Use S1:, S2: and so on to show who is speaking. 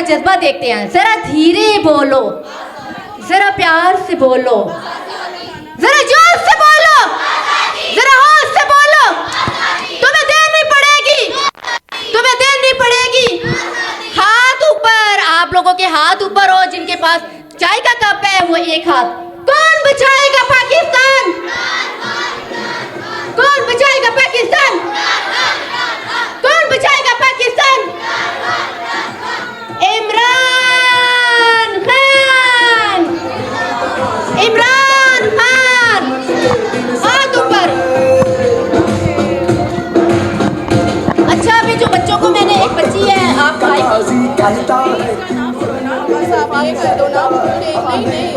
S1: जज्बा देखते हैं। जरा धीरे बोलो, जरा प्यार से बोलो, जरा जोर से बोलो, जरा होश से बोलो। तुम्हें देनी पड़ेगी, तुम्हें देनी पड़ेगी। हाथ ऊपर, आप लोगों के हाथ ऊपर हो जिनके पास चाय का कप है वो एक हाथ। कौन बचाएगा पाकिस्तान? कौन बचाएगा पाकिस्तान? कौन बचाएगा पाकिस्तान? इमरान खान, इमरान खान, हाथ ऊपर। अच्छा, अभी जो बच्चों को मैंने, एक बच्ची है, आप भाई
S2: बस आप आगे कर दो ना। नहीं नहीं